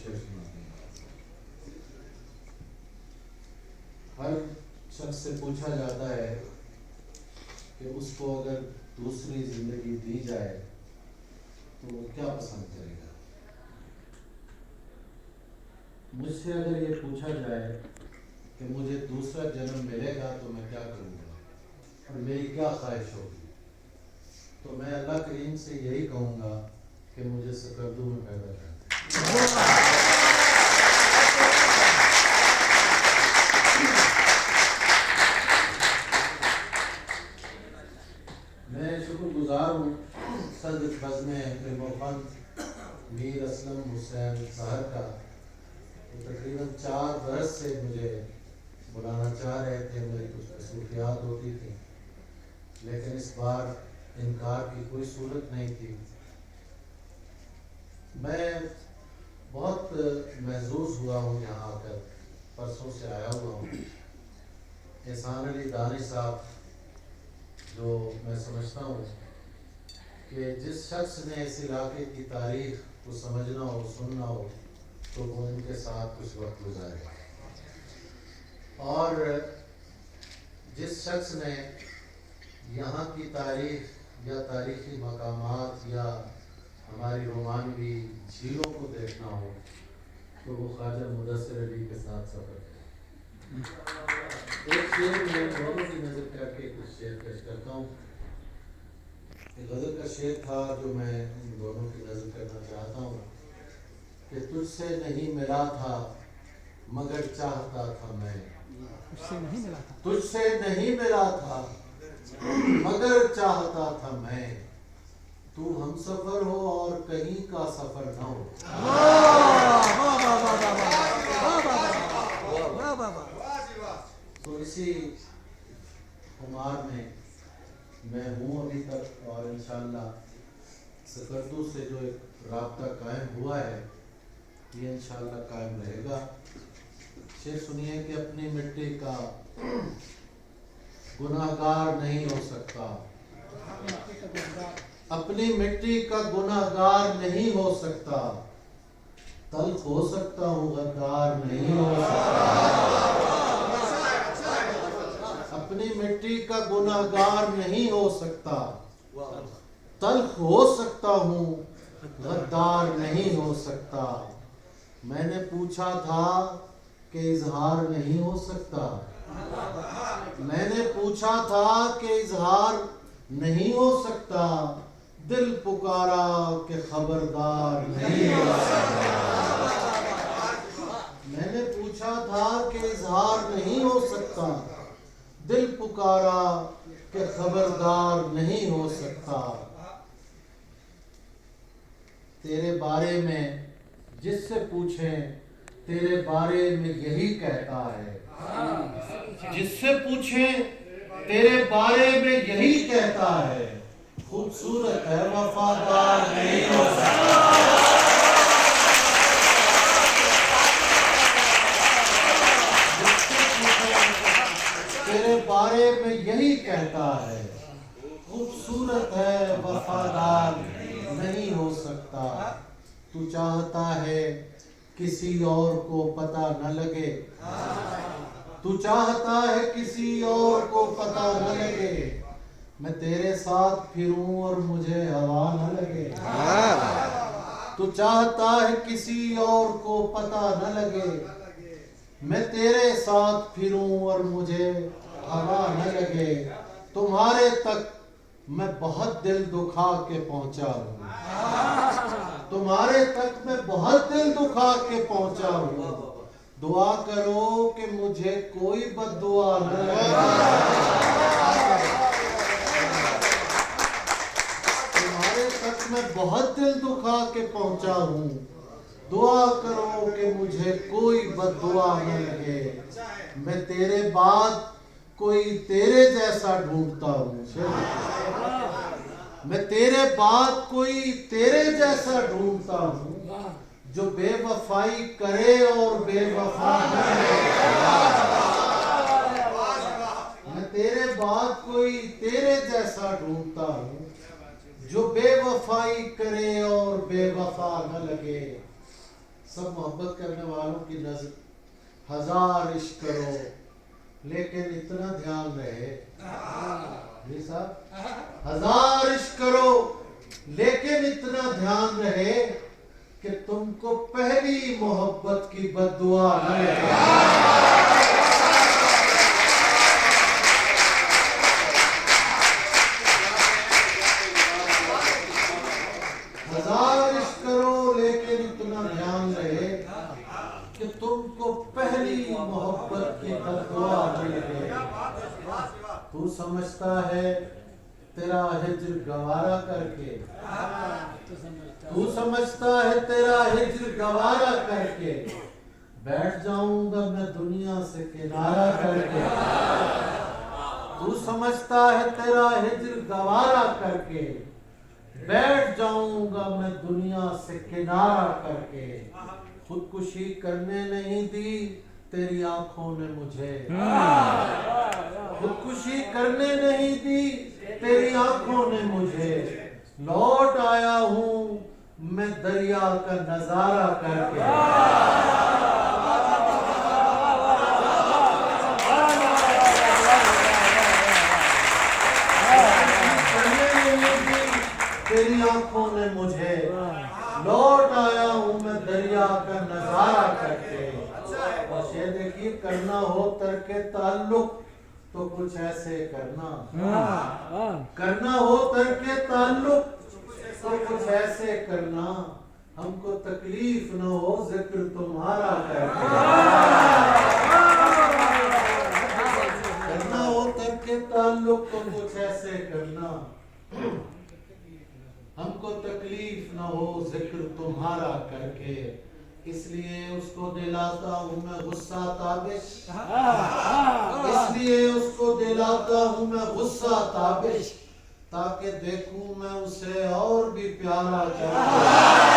शेर सुनाते हैं। हर शख्स से पूछा जाता है कि उसको अगर दूसरी जिंदगी दी जाए तो वो क्या पसंद करेगा। मुझसे अगर ये पूछा जाए कि मुझे दूसरा जन्म मिलेगा तो मैं क्या करूँगा और मेरी क्या ख्वाहिश होगी, तो मैं अल्लाह करीम से यही कहूँगा कि मुझे सकरदू में पैदा कर दे। मैं शुक्रगुजार हूँ सदर बज़्म मीर असलम हुसैन साहब का। वो तकरीबन 4 बरस से मुझे बुलाना चाह रहे थे, मेरी कुछ मसरूफियात होती थी, लेकिन इस बार इनकार की कोई सूरत नहीं थी। मैं बहुत महसूस हुआ हूँ यहाँ आकर, परसों से आया हुआ हूँ। एहसान अली दानी साहब, जो मैं समझता हूँ कि जिस शख्स ने इस इलाके की तारीख को समझना हो, सुनना हो, तो वो इनके साथ कुछ वक्त गुजारे। और जिस शख्स ने यहाँ की तारीख या तारीखी मकामात या हमारी रोमानवी झीलों को देखना हो, तो वो ख्वाजा मुदस्सिर अली के साथ सफ़र करें। एक शेर में दोनों की नज़र करके कुछ शेर पेश करता हूँ। गज़ल का शेर था जो मैं इन दोनों की नज़र करना चाहता हूँ कि तुझसे नहीं मिला था मगर चाहता था मैं, तुझसे नहीं मिला था मगर चाहता था मैं, तू हम सफर हो और कहीं का सफर न हो। तो इसी खुमार में मैं हूँ अभी तक, और इंशाअल्लाह सकरदू से जो एक राब्ता कायम हुआ है ये इंशाअल्लाह कायम रहेगा। शेर सुनिए कि अपनी मिट्टी का गुनाहगार नहीं हो सकता, अपनी मिट्टी का गुनाहगार नहीं हो सकता, तल्ख हो सकता हूँ गद्दार नहीं हो सकता। अपनी मिट्टी का गुनाहगार नहीं हो सकता, तल्ख हो सकता हूँ गद्दार नहीं हो सकता। मैंने पूछा था कि इजहार नहीं हो सकता, मैंने पूछा था कि इजहार नहीं हो सकता, दिल पुकारा कि खबरदार नहीं हो सकता। मैंने पूछा था कि इजहार नहीं हो सकता, दिल पुकारा कि खबरदार नहीं हो सकता। तेरे बारे में जिससे पूछें तेरे बारे में यही कहता है, जिससे पूछें तेरे बारे में यही कहता है, खूबसूरत है वफादार नहीं हो सकता। जिससे पूछें तेरे बारे में यही कहता है, खूबसूरत है वफादार नहीं हो सकता। तू चाहता है किसी और को पता न लगे, तू चाहता है किसी और को पता न लगे, मैं तेरे साथ फिरूं और मुझे हवा न लगे। तू चाहता है किसी और को पता न लगे, मैं तेरे साथ फिरूं और मुझे हवा न लगे। तुम्हारे तक मैं बहुत दिल दुखा के पहुंचा हूँ, तुम्हारे तक मैं बहुत दिल दुखा के पहुंचा हूँ। दुआ करो कि मुझे कोई बद्दुआ न लगे। तुम्हारे तक मैं बहुत दिल दुखा के पहुंचा हूँ, दुआ करो कि मुझे कोई बद्दुआ न लगे। मैं तेरे बाद कोई तेरे जैसा ढूंढता हूँ, मैं तेरे बाद कोई तेरे जैसा ढूंढता हूँ, जो बेवफाई करे और बेवफा न रहे। मैं तेरे बाद कोई तेरे जैसा ढूंढता हूँ, जो बेवफाई करे और बेवफा न लगे। सब मोहब्बत करने वालों की नजर, हजार इश्क करो लेकिन इतना ध्यान रहे जी साहब, हजार इश्क करो लेकिन इतना ध्यान रहे कि तुमको पहली मोहब्बत की बद्दुआ न लगे। हजार इश्क करो लेकिन इतना ध्यान रहे कि तुमको पहली मोहब्बत की बद्दुआ न लगे। तू समझता है तेरा हिज्र गवारा करके, तू समझता है तेरा हिज्र गवारा करके बैठ जाऊंगा मैं दुनिया से किनारा करके। तू समझता है तेरा हिज्र गवारा करके बैठ जाऊंगा मैं दुनिया से किनारा करके। खुदकुशी करने नहीं दी तेरी आंखों ने मुझे, खुदकुशी करने नहीं दी तेरी आंखों ने मुझे। लौट आया हूं मैं दरिया का नजारा करके। तेरी आंखों ने मुझे, लौट आया हूं मैं दरिया का नजारा करके। और ये देखिए, करना हो तरके ताल्लुक तो कुछ ऐसे करना, करना हो तरके ताल्लुक तो कुछ ऐसे करना, हमको तकलीफ न हो जिक्र तुम्हारा करके। करना हो तरके ताल्लुक तो कुछ ऐसे करना, हमको तकलीफ न हो जिक्र तुम्हारा करके। इसलिए उसको दिलाता हूँ मैं गुस्सा ताबिश, इसलिए उसको दिलाता हूँ मैं गुस्सा ताबिश, ताकि देखूं मैं उसे और भी प्यारा करके।